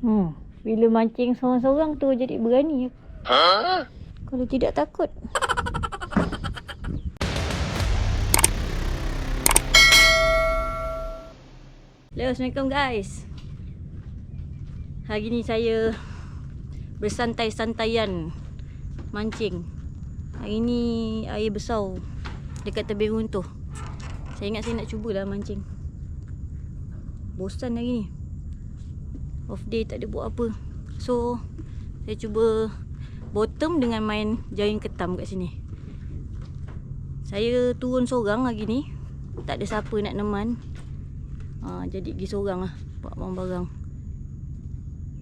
Bila mancing seorang-seorang tu jadi berani. Kalau tidak takut. Hello, Assalamualaikum guys. Hari ni saya bersantai-santaian mancing. Hari ni air besar dekat tebing runtuh. Saya ingat saya nak cubalah mancing. Bosan hari ni. Off day tak ada buat apa. So saya cuba bottom dengan main jaring ketam kat sini. Saya turun seorang hari ni. Tak ada siapa nak neman. Jadi pergi seorang lah buat barang-barang.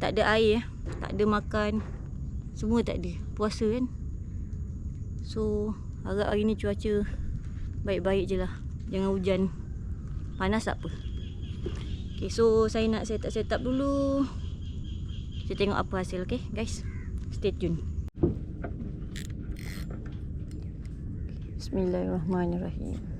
Tak ada air, tak ada makan, semua tak ada. Puasa kan. So harap hari ni cuaca baik-baik je lah. Jangan hujan. Panas tak apa. Okay, so saya nak set up dulu. Kita tengok apa hasil. Okay guys, stay tune. Bismillahirrahmanirrahim.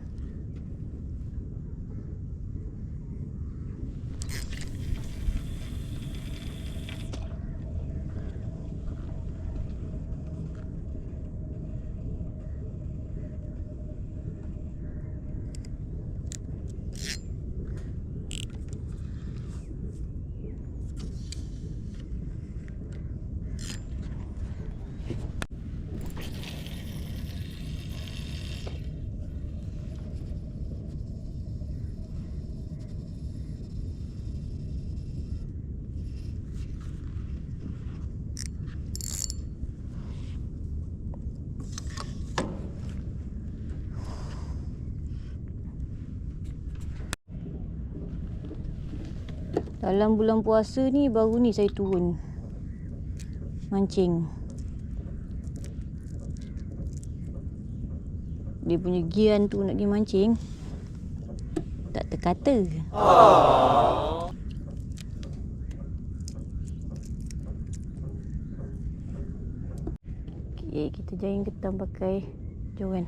Dalam bulan puasa ni baru ni saya turun mancing. Dia punya gian tu nak pergi mancing tak terkata. Okay, kita jaring ketam pakai joran.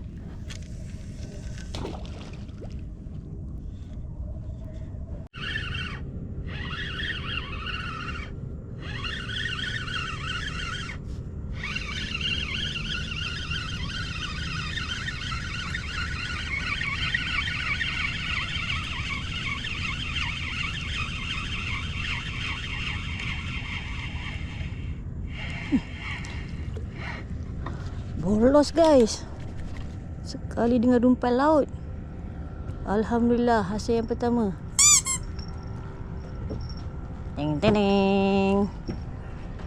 Bolos guys. Sekali dengan rumpai laut. Alhamdulillah hasil yang pertama. Ding ding ding.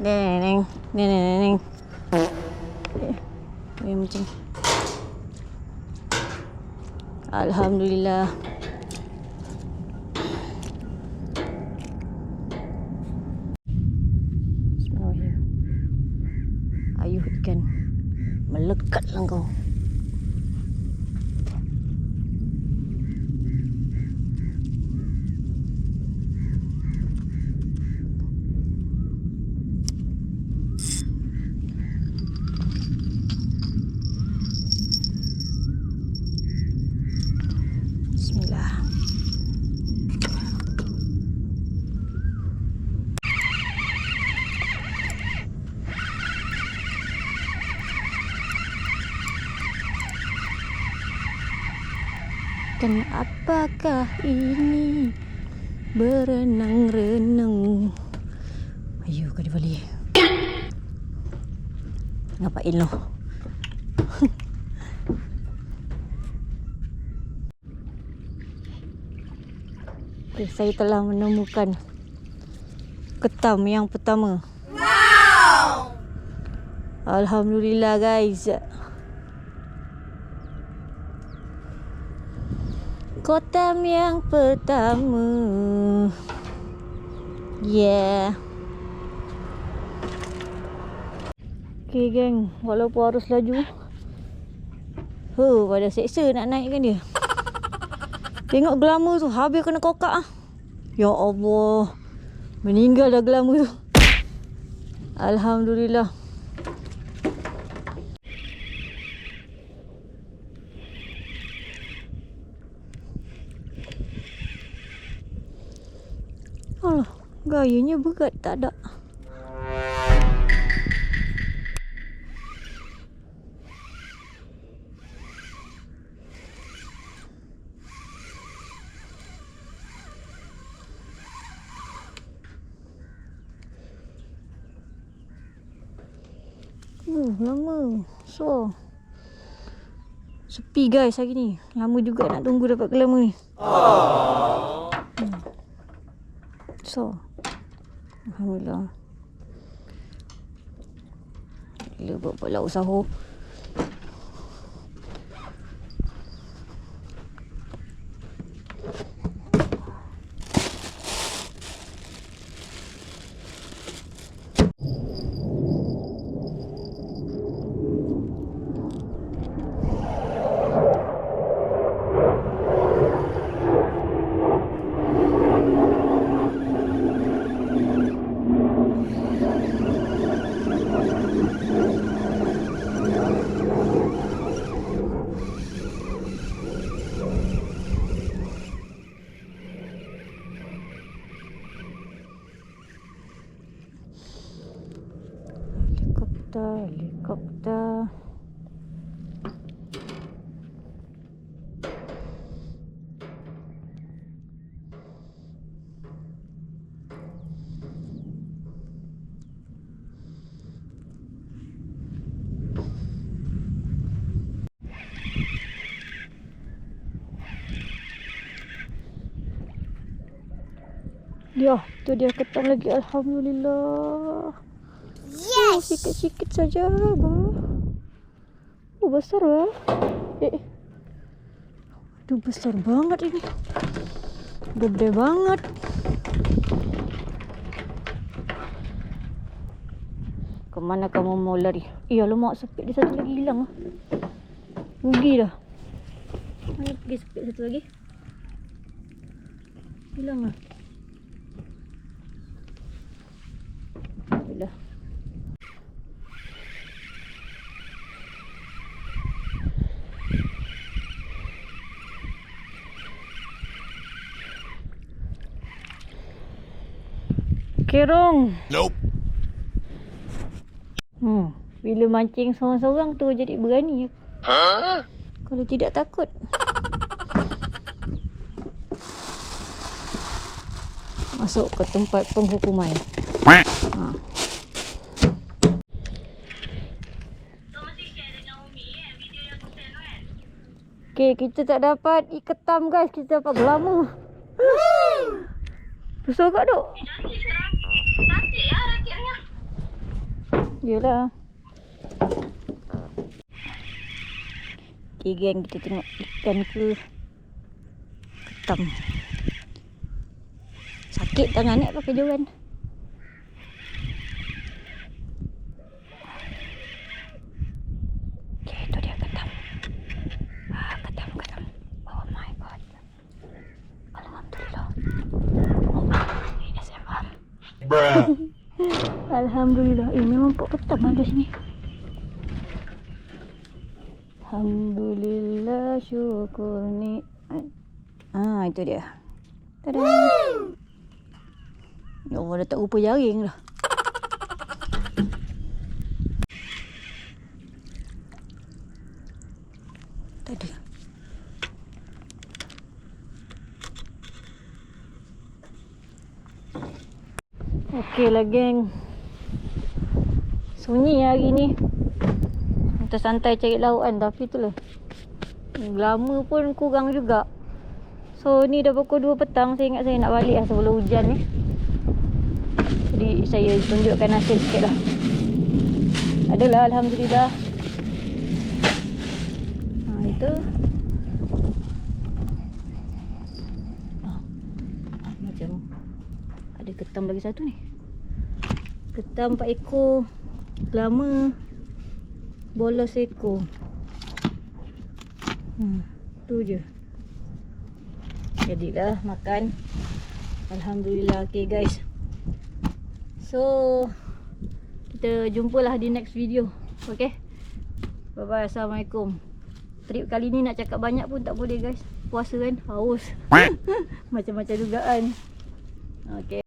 Ding ding ding. Macam. Alhamdulillah. Bismillahirrahmanirrahim. Ayuh ikan. Melekatlah kau. Bismillah. Dan apakah ini berenang-renang? Ayo kau di balik. Ngapain lo? Okay, saya telah menemukan ketam yang pertama. Wow! Alhamdulillah guys. Ketam yang pertama. Yeah. Okay geng, walaupun arus laju, pada seksa nak naikkan dia. Tengok glamour tu, habis kena kokak ah. Ya Allah, meninggal dah glamour tu. Alhamdulillah. Gayanya berat tak ada. Lama. So sepi guys hari ni. Lama juga nak tunggu dapat gelama ni. So alhamdulillah. Gila buat lauk sahur. Helikopter. Dia, tu dia ketam lagi. Alhamdulillah. Yes. Sikit-sikit saja, bah. Besar lah. Aduh, besar banget ini. Gede banget. Kemana kamu mau lari? Iya, lemak sepit dia satu lagi hilang. Rugi dah. Mana pergi sepit satu lagi? Hilang lah. Alhamdulillah. Kerong. Nope. Bila mancing seorang-seorang tu jadi berani. Huh? Kalau tidak takut. Masuk ke tempat penghukuman. Okay, kita tak dapat ketam guys. Kita dapat gelama. Besar kat duk. Cantik lah rakitnya. Yelah. Okay geng, kita tengok ikan ke ketam. Sakit tangan ni pakai joran. Okay, tu dia ketam. Ketam. Oh my god. Alhamdulillah. ASMR. Alhamdulillah. Memang pok ketam ada sini. Alhamdulillah, syukur ni. Itu dia. Tada. Ya Allah, dah tak rupa jaring dah. Tadi. Okey lah geng. Sunyi hari ni. Kita santai cari lautan, tapi tu lah. Lama pun kurang juga. So ni dah pukul 2 petang. Saya ingat saya nak balik lah sebelum hujan ni. Jadi saya tunjukkan hasil sikit lah. Adalah alhamdulillah. Itu. Macam ada ketam lagi satu ni. Ketam 4 ekor. Lama. Bola seekor. Tu je. Jadilah makan. Alhamdulillah. Okay guys. So kita jumpalah di next video. Okay. Bye bye. Assalamualaikum. Trip kali ni nak cakap banyak pun tak boleh guys. Puasa kan. Haus. Macam-macam dugaan. Okay.